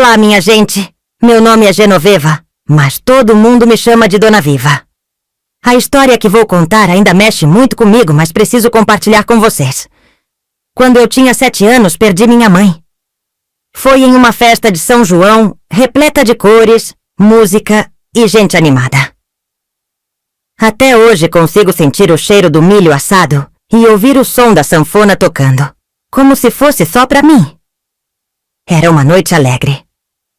Olá, minha gente. Meu nome é Genoveva, mas todo mundo me chama de Dona Viva. A história que vou contar ainda mexe muito comigo, mas preciso compartilhar com vocês. Quando eu tinha 7 anos, perdi minha mãe. Foi em uma festa de São João, repleta de cores, música e gente animada. Até hoje consigo sentir o cheiro do milho assado e ouvir o som da sanfona tocando, como se fosse só pra mim. Era uma noite alegre.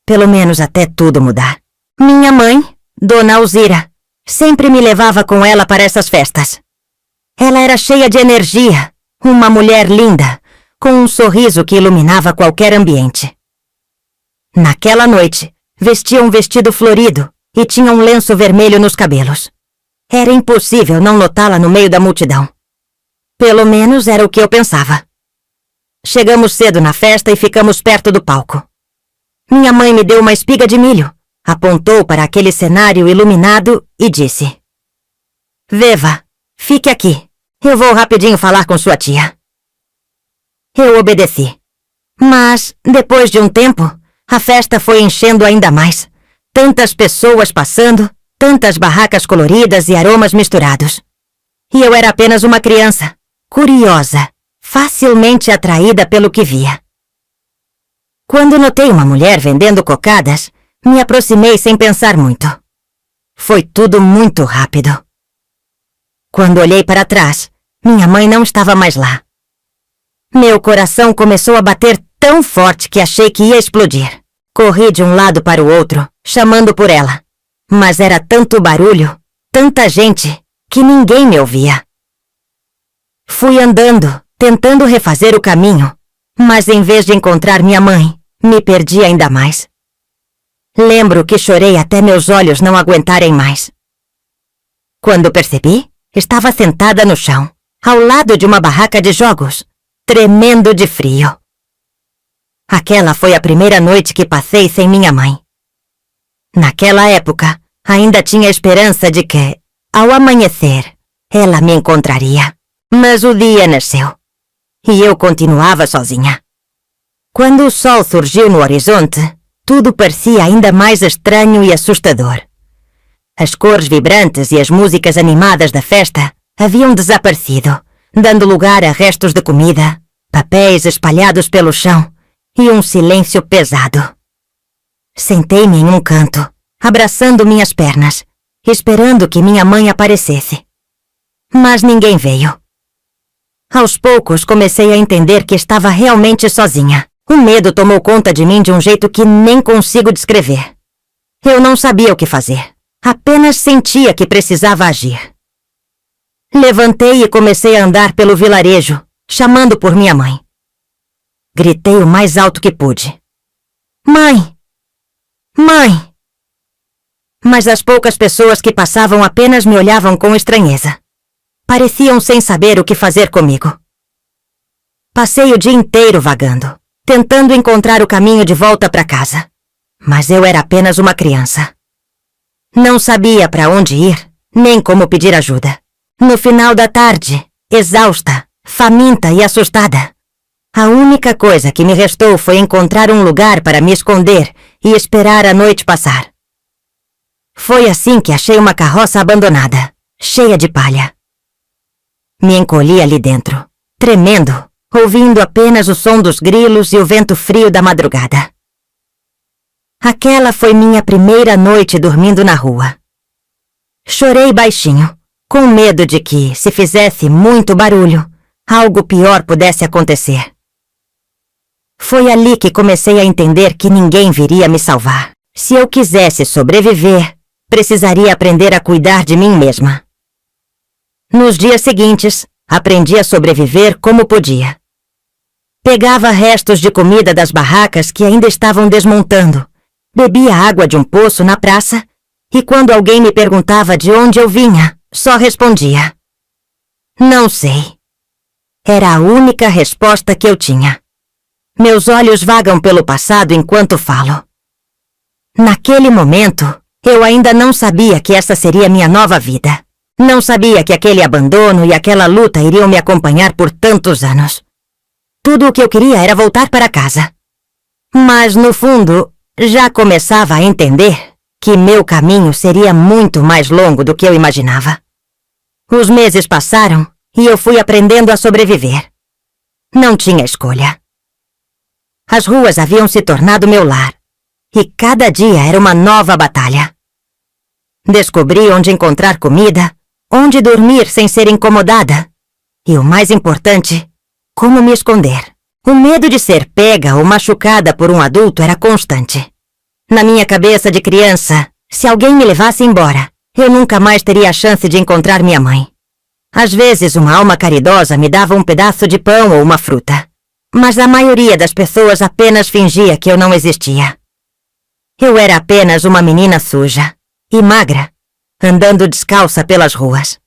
Pelo menos até tudo mudar. Minha mãe, Dona Alzira, sempre me levava com ela para essas festas. Ela era cheia de energia, uma mulher linda, com um sorriso que iluminava qualquer ambiente. Naquela noite, vestia um vestido florido e tinha um lenço vermelho nos cabelos. Era impossível não notá-la no meio da multidão. Pelo menos era o que eu pensava. Chegamos cedo na festa e ficamos perto do palco. Minha mãe me deu uma espiga de milho, apontou para aquele cenário iluminado e disse: Veva, fique aqui. Eu vou rapidinho falar com sua tia. Eu obedeci. Mas, depois de um tempo, a festa foi enchendo ainda mais. Tantas pessoas passando, tantas barracas coloridas e aromas misturados. E eu era apenas uma criança, curiosa, facilmente atraída pelo que via. Quando notei uma mulher vendendo cocadas, me aproximei sem pensar muito. Foi tudo muito rápido. Quando olhei para trás, minha mãe não estava mais lá. Meu coração começou a bater tão forte que achei que ia explodir. Corri de um lado para o outro, chamando por ela. Mas era tanto barulho, tanta gente, que ninguém me ouvia. Fui andando, tentando refazer o caminho, mas em vez de encontrar minha mãe, me perdi ainda mais. Lembro que chorei até meus olhos não aguentarem mais. Quando percebi, estava sentada no chão, ao lado de uma barraca de jogos, tremendo de frio. Aquela foi a primeira noite que passei sem minha mãe. Naquela época, ainda tinha esperança de que, ao amanhecer, ela me encontraria. Mas o dia nasceu. E eu continuava sozinha. Quando o sol surgiu no horizonte, tudo parecia ainda mais estranho e assustador. As cores vibrantes e as músicas animadas da festa haviam desaparecido, dando lugar a restos de comida, papéis espalhados pelo chão e um silêncio pesado. Sentei-me em um canto, abraçando minhas pernas, esperando que minha mãe aparecesse. Mas ninguém veio. Aos poucos comecei a entender que estava realmente sozinha. O medo tomou conta de mim de um jeito que nem consigo descrever. Eu não sabia o que fazer. Apenas sentia que precisava agir. Levantei e comecei a andar pelo vilarejo, chamando por minha mãe. Gritei o mais alto que pude. Mãe! Mãe! Mas as poucas pessoas que passavam apenas me olhavam com estranheza. Pareciam sem saber o que fazer comigo. Passei o dia inteiro vagando, tentando encontrar o caminho de volta para casa. Mas eu era apenas uma criança. Não sabia para onde ir, nem como pedir ajuda. No final da tarde, exausta, faminta e assustada, a única coisa que me restou foi encontrar um lugar para me esconder e esperar a noite passar. Foi assim que achei uma carroça abandonada, cheia de palha. Me encolhi ali dentro, tremendo, ouvindo apenas o som dos grilos e o vento frio da madrugada. Aquela foi minha primeira noite dormindo na rua. Chorei baixinho, com medo de que, se fizesse muito barulho, algo pior pudesse acontecer. Foi ali que comecei a entender que ninguém viria me salvar. Se eu quisesse sobreviver, precisaria aprender a cuidar de mim mesma. Nos dias seguintes, aprendi a sobreviver como podia. Pegava restos de comida das barracas que ainda estavam desmontando, bebia água de um poço na praça e quando alguém me perguntava de onde eu vinha, só respondia: não sei. Era a única resposta que eu tinha. Meus olhos vagam pelo passado enquanto falo. Naquele momento, eu ainda não sabia que essa seria minha nova vida. Não sabia que aquele abandono e aquela luta iriam me acompanhar por tantos anos. Tudo o que eu queria era voltar para casa. Mas, no fundo, Já começava a entender que meu caminho seria muito mais longo do que eu imaginava. Os meses passaram e eu fui aprendendo a sobreviver. Não tinha escolha. As ruas haviam se tornado meu lar, e cada dia era uma nova batalha. Descobri onde encontrar comida, onde dormir sem ser incomodada, e o mais importante, como me esconder. O medo de ser pega ou machucada por um adulto era constante. Na minha cabeça de criança, se alguém me levasse embora, eu nunca mais teria a chance de encontrar minha mãe. Às vezes, uma alma caridosa me dava um pedaço de pão ou uma fruta, mas a maioria das pessoas apenas fingia que eu não existia. Eu era apenas uma menina suja e magra, andando descalça pelas ruas.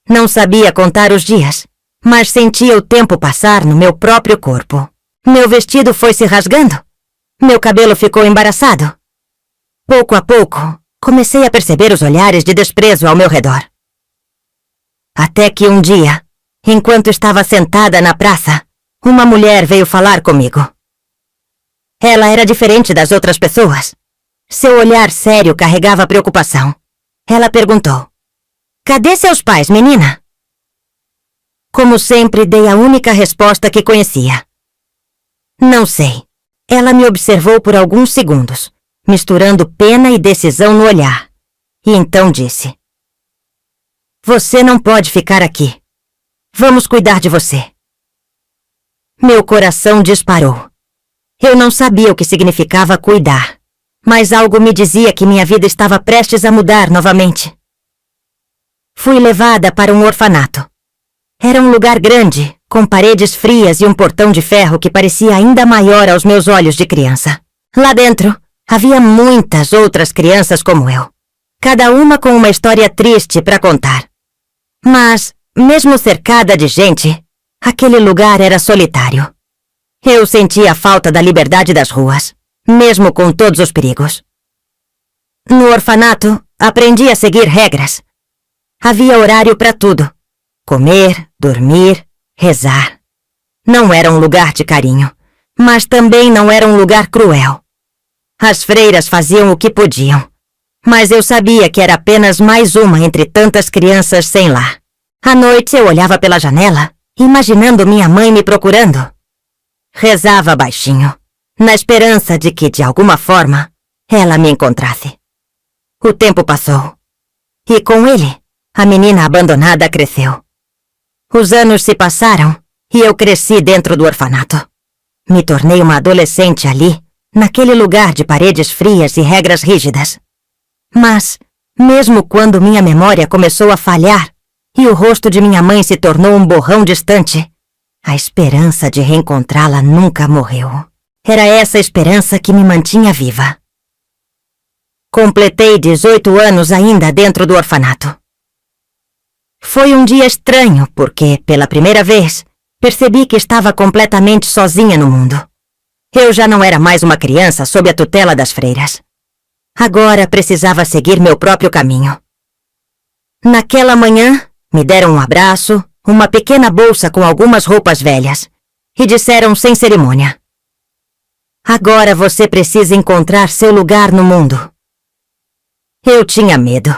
Não sabia contar os dias, mas sentia o tempo passar no meu próprio corpo. Meu vestido foi se rasgando. Meu cabelo ficou embaraçado. Pouco a pouco, comecei a perceber os olhares de desprezo ao meu redor. Até que um dia, enquanto estava sentada na praça, uma mulher veio falar comigo. Ela era diferente das outras pessoas. Seu olhar sério carregava preocupação. Ela perguntou: "Cadê seus pais, menina?" Como sempre, dei a única resposta que conhecia: "Não sei." Ela me observou por alguns segundos, misturando pena e decisão no olhar, e então disse: "Você não pode ficar aqui. Vamos cuidar de você." Meu coração disparou. Eu não sabia o que significava cuidar, mas algo me dizia que minha vida estava prestes a mudar novamente. Fui levada para um orfanato. Era um lugar grande, com paredes frias e um portão de ferro que parecia ainda maior aos meus olhos de criança. Lá dentro, havia muitas outras crianças como eu, cada uma com uma história triste para contar. Mas, mesmo cercada de gente, aquele lugar era solitário. Eu sentia a falta da liberdade das ruas, mesmo com todos os perigos. No orfanato, aprendi a seguir regras. Havia horário para tudo: comer, dormir, rezar. Não era um lugar de carinho, mas também não era um lugar cruel. As freiras faziam o que podiam, mas eu sabia que era apenas mais uma entre tantas crianças sem lar. À noite eu olhava pela janela, imaginando minha mãe me procurando. Rezava baixinho, na esperança de que, de alguma forma, ela me encontrasse. O tempo passou, e com ele, a menina abandonada cresceu. Os anos se passaram e eu cresci dentro do orfanato. Me tornei uma adolescente ali, naquele lugar de paredes frias e regras rígidas. Mas, mesmo quando minha memória começou a falhar e o rosto de minha mãe se tornou um borrão distante, a esperança de reencontrá-la nunca morreu. Era essa esperança que me mantinha viva. Completei 18 anos ainda dentro do orfanato. Foi um dia estranho porque, pela primeira vez, percebi que estava completamente sozinha no mundo. Eu já não era mais uma criança sob a tutela das freiras. Agora precisava seguir meu próprio caminho. Naquela manhã, me deram um abraço, uma pequena bolsa com algumas roupas velhas, e disseram sem cerimônia: "Agora você precisa encontrar seu lugar no mundo." Eu tinha medo,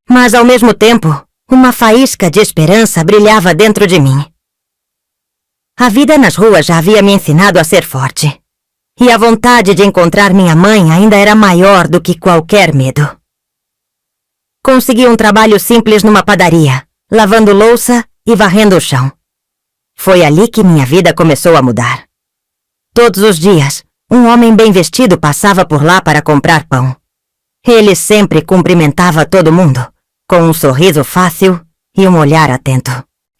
mas ao mesmo tempo, uma faísca de esperança brilhava dentro de mim. A vida nas ruas já havia me ensinado a ser forte, e a vontade de encontrar minha mãe ainda era maior do que qualquer medo. Consegui um trabalho simples numa padaria, lavando louça e varrendo o chão. Foi ali que minha vida começou a mudar. Todos os dias, um homem bem vestido passava por lá para comprar pão. Ele sempre cumprimentava todo mundo, com um sorriso fácil e um olhar atento.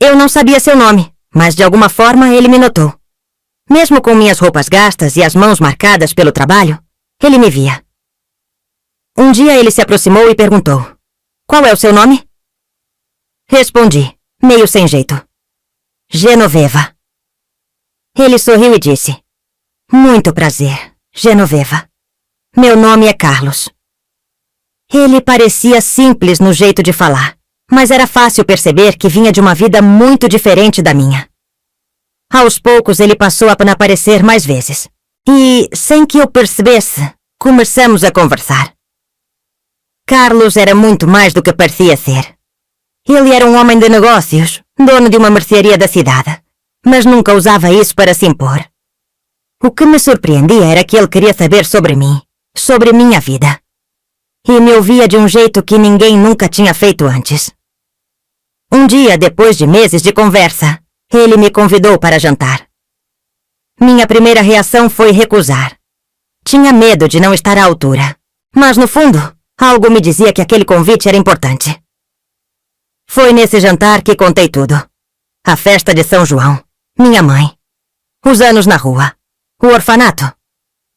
Eu não sabia seu nome, mas de alguma forma ele me notou. Mesmo com minhas roupas gastas e as mãos marcadas pelo trabalho, ele me via. Um dia ele se aproximou e perguntou: "Qual é o seu nome?" Respondi, meio sem jeito: "Genoveva." Ele sorriu e disse: "Muito prazer, Genoveva. Meu nome é Carlos." Ele parecia simples no jeito de falar, mas era fácil perceber que vinha de uma vida muito diferente da minha. Aos poucos ele passou a aparecer mais vezes. E, sem que eu percebesse, Começamos a conversar. Carlos era muito mais do que parecia ser. Ele era um homem de negócios, dono de uma mercearia da cidade, mas nunca usava isso para se impor. O que me surpreendia era que ele queria saber sobre mim, sobre minha vida. E me ouvia de um jeito que ninguém nunca tinha feito antes. Um dia, depois de meses de conversa, ele me convidou para jantar. Minha primeira reação foi recusar. Tinha medo de não estar à altura, mas no fundo, algo me dizia que aquele convite era importante. Foi nesse jantar que contei tudo. A festa de São João, minha mãe, os anos na rua, o orfanato,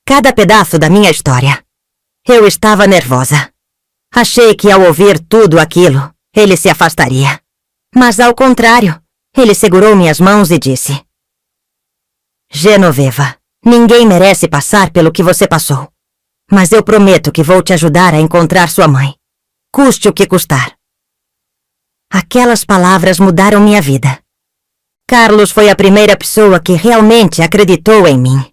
cada pedaço da minha história. Eu estava nervosa. Achei que ao ouvir tudo aquilo, ele se afastaria. Mas ao contrário, ele segurou minhas mãos e disse: Genoveva, ninguém merece passar pelo que você passou. Mas eu prometo que vou te ajudar a encontrar sua mãe, custe o que custar. Aquelas palavras mudaram minha vida. Carlos foi a primeira pessoa que realmente acreditou em mim.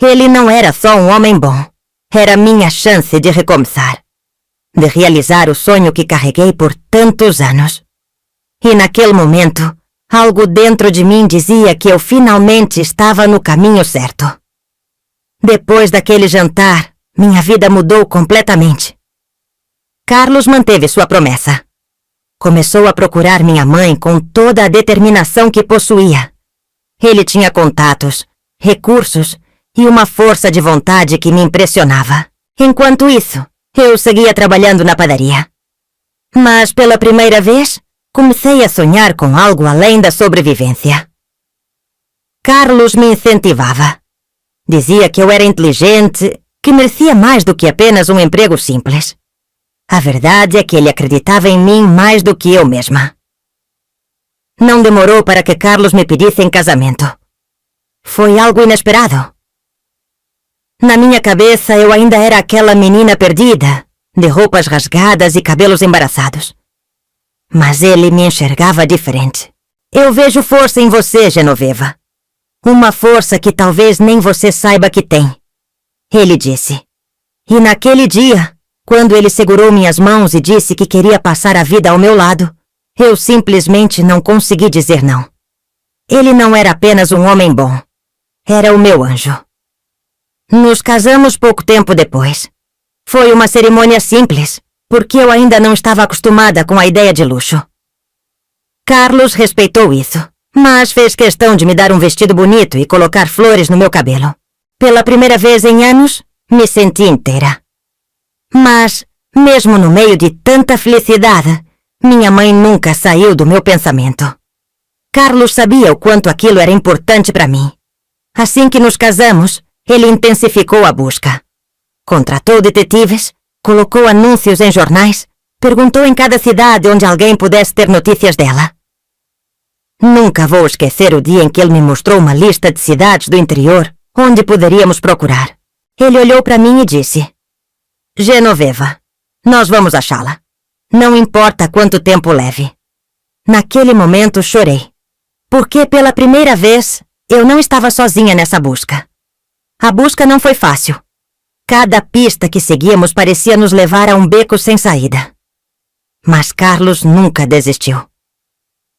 Ele não era só um homem bom, era minha chance de recomeçar, de realizar o sonho que carreguei por tantos anos. E naquele momento, algo dentro de mim dizia que eu finalmente estava no caminho certo. Depois daquele jantar, minha vida mudou completamente. Carlos manteve sua promessa. Começou a procurar minha mãe com toda a determinação que possuía. Ele tinha contatos, recursos e uma força de vontade que me impressionava. Enquanto isso, eu seguia trabalhando na padaria. Mas pela primeira vez, comecei a sonhar com algo além da sobrevivência. Carlos me incentivava. Dizia que eu era inteligente, que merecia mais do que apenas um emprego simples. A verdade é que ele acreditava em mim mais do que eu mesma. Não demorou para que Carlos me pedisse em casamento. Foi algo inesperado. Na minha cabeça eu ainda era aquela menina perdida, de roupas rasgadas e cabelos embaraçados. Mas ele me enxergava diferente. Eu vejo força em você, Genoveva. Uma força que talvez nem você saiba que tem. Ele disse. E naquele dia, quando ele segurou minhas mãos e disse que queria passar a vida ao meu lado, eu simplesmente não consegui dizer não. Ele não era apenas um homem bom. Era o meu anjo. Nos casamos pouco tempo depois. Foi uma cerimônia simples, porque eu ainda não estava acostumada com a ideia de luxo. Carlos respeitou isso, mas fez questão de me dar um vestido bonito e colocar flores no meu cabelo. Pela primeira vez em anos, me senti inteira. Mas, mesmo no meio de tanta felicidade, minha mãe nunca saiu do meu pensamento. Carlos sabia o quanto aquilo era importante para mim. Assim que nos casamos, ele intensificou a busca. Contratou detetives, colocou anúncios em jornais, perguntou em cada cidade onde alguém pudesse ter notícias dela. Nunca vou esquecer o dia em que ele me mostrou uma lista de cidades do interior onde poderíamos procurar. Ele olhou para mim e disse: Genoveva, nós vamos achá-la. Não importa quanto tempo leve. Naquele momento chorei, porque pela primeira vez eu não estava sozinha nessa busca. A busca não foi fácil. Cada pista que seguíamos parecia nos levar a um beco sem saída. Mas Carlos nunca desistiu.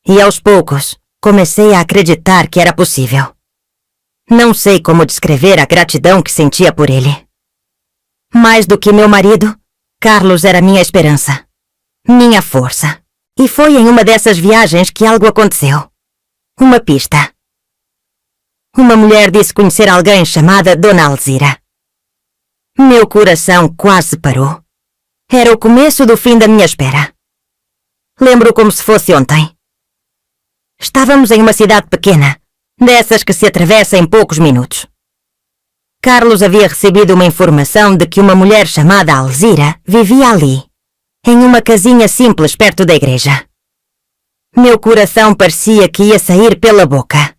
E aos poucos, comecei a acreditar que era possível. Não sei como descrever a gratidão que sentia por ele. Mais do que meu marido, Carlos era minha esperança, minha força. E foi em uma dessas viagens que algo aconteceu. Uma pista. Uma mulher disse conhecer alguém chamada Dona Alzira. Meu coração quase parou. Era o começo do fim da minha espera. Lembro como se fosse ontem. Estávamos em uma cidade pequena, dessas que se atravessa em poucos minutos. Carlos havia recebido uma informação de que uma mulher chamada Alzira vivia ali, em uma casinha simples perto da igreja. Meu coração parecia que ia sair pela boca.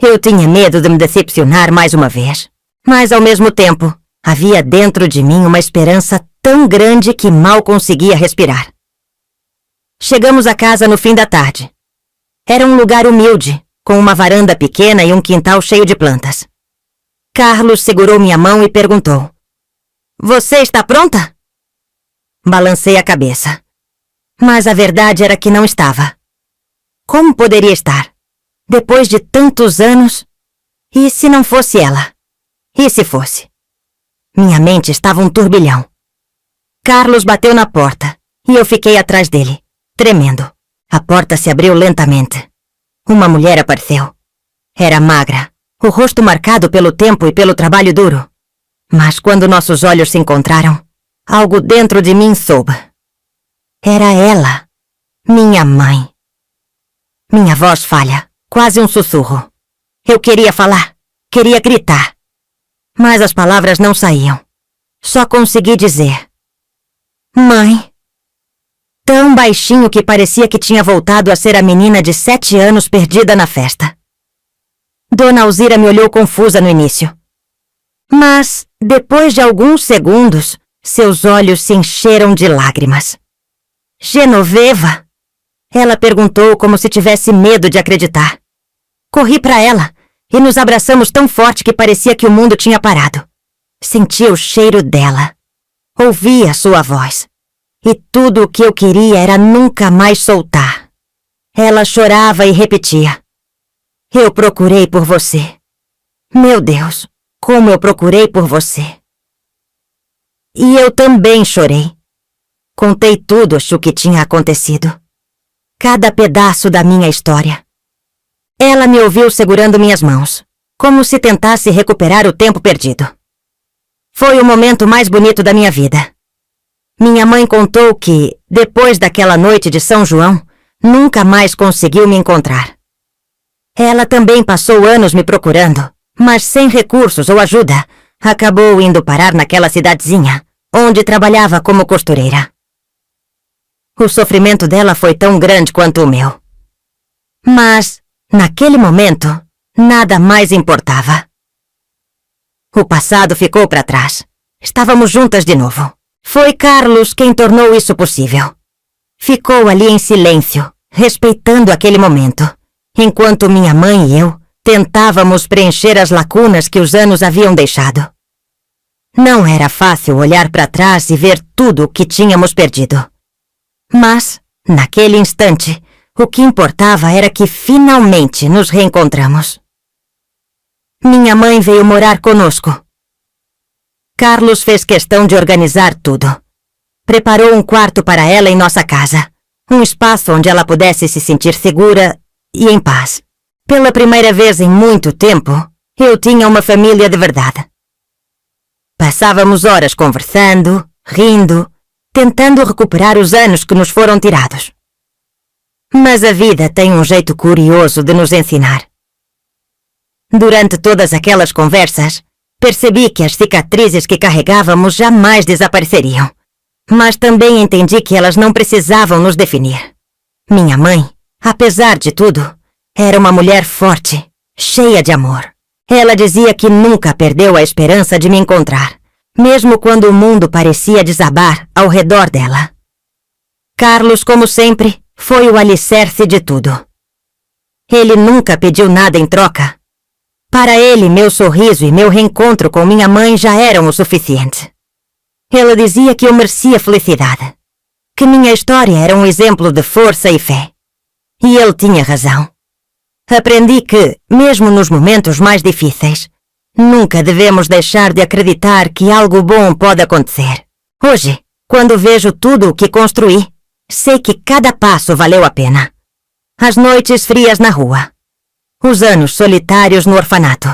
Eu tinha medo de me decepcionar mais uma vez, mas ao mesmo tempo, havia dentro de mim uma esperança tão grande que mal conseguia respirar. Chegamos à casa no fim da tarde. Era um lugar humilde, com uma varanda pequena e um quintal cheio de plantas. Carlos segurou minha mão e perguntou: Você está pronta? Balancei a cabeça. Mas a verdade era que não estava. Como poderia estar? Depois de tantos anos? E se não fosse ela? E se fosse? Minha mente estava um turbilhão. Carlos bateu na porta e eu fiquei atrás dele, tremendo. A porta se abriu lentamente. Uma mulher apareceu. Era magra, o rosto marcado pelo tempo e pelo trabalho duro. Mas quando nossos olhos se encontraram, algo dentro de mim soube. Era ela, minha mãe. Minha voz falha, quase um sussurro. Eu queria falar, queria gritar. Mas as palavras não saíam. Só consegui dizer: Mãe. Tão baixinho que parecia que tinha voltado a ser a menina de 7 anos perdida na festa. Dona Alzira me olhou confusa no início. Mas, depois de alguns segundos, seus olhos se encheram de lágrimas. Genoveva? Ela perguntou como se tivesse medo de acreditar. Corri para ela e nos abraçamos tão forte que parecia que o mundo tinha parado. Senti o cheiro dela. Ouvi a sua voz. E tudo o que eu queria era nunca mais soltar. Ela chorava e repetia: Eu procurei por você. Meu Deus, como eu procurei por você. E eu também chorei. Contei tudo o que tinha acontecido. Cada pedaço da minha história. Ela me ouviu segurando minhas mãos, como se tentasse recuperar o tempo perdido. Foi o momento mais bonito da minha vida. Minha mãe contou que, depois daquela noite de São João, nunca mais conseguiu me encontrar. Ela também passou anos me procurando, mas sem recursos ou ajuda, acabou indo parar naquela cidadezinha, onde trabalhava como costureira. O sofrimento dela foi tão grande quanto o meu. Mas, naquele momento, nada mais importava. O passado ficou para trás. Estávamos juntas de novo. Foi Carlos quem tornou isso possível. Ficou ali em silêncio, respeitando aquele momento, enquanto minha mãe e eu tentávamos preencher as lacunas que os anos haviam deixado. Não era fácil olhar para trás e ver tudo o que tínhamos perdido. Mas, naquele instante, o que importava era que finalmente nos reencontramos. Minha mãe veio morar conosco. Carlos fez questão de organizar tudo. Preparou um quarto para ela em nossa casa, um espaço onde ela pudesse se sentir segura e em paz. Pela primeira vez em muito tempo, eu tinha uma família de verdade. Passávamos horas conversando, rindo, tentando recuperar os anos que nos foram tirados. Mas a vida tem um jeito curioso de nos ensinar. Durante todas aquelas conversas, percebi que as cicatrizes que carregávamos jamais desapareceriam. Mas também entendi que elas não precisavam nos definir. Minha mãe, apesar de tudo, era uma mulher forte, cheia de amor. Ela dizia que nunca perdeu a esperança de me encontrar, mesmo quando o mundo parecia desabar ao redor dela. Carlos, como sempre, foi o alicerce de tudo. Ele nunca pediu nada em troca. Para ele, meu sorriso e meu reencontro com minha mãe já eram o suficiente. Ela dizia que eu merecia felicidade, que minha história era um exemplo de força e fé. E ele tinha razão. Aprendi que, mesmo nos momentos mais difíceis, nunca devemos deixar de acreditar que algo bom pode acontecer. Hoje, quando vejo tudo o que construí, sei que cada passo valeu a pena. As noites frias na rua. Os anos solitários no orfanato.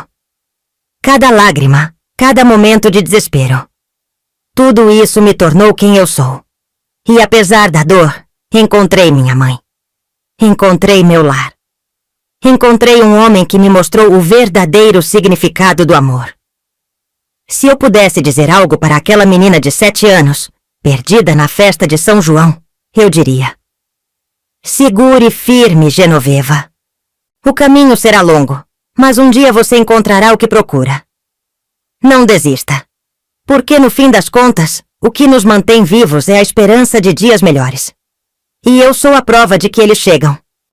Cada lágrima, cada momento de desespero. Tudo isso me tornou quem eu sou. E apesar da dor, encontrei minha mãe. Encontrei meu lar. Encontrei um homem que me mostrou o verdadeiro significado do amor. Se eu pudesse dizer algo para aquela menina de 7 anos, perdida na festa de São João, eu diria: segure firme, Genoveva. O caminho será longo, mas um dia você encontrará o que procura. Não desista, porque no fim das contas, o que nos mantém vivos é a esperança de dias melhores. E eu sou a prova de que eles chegam.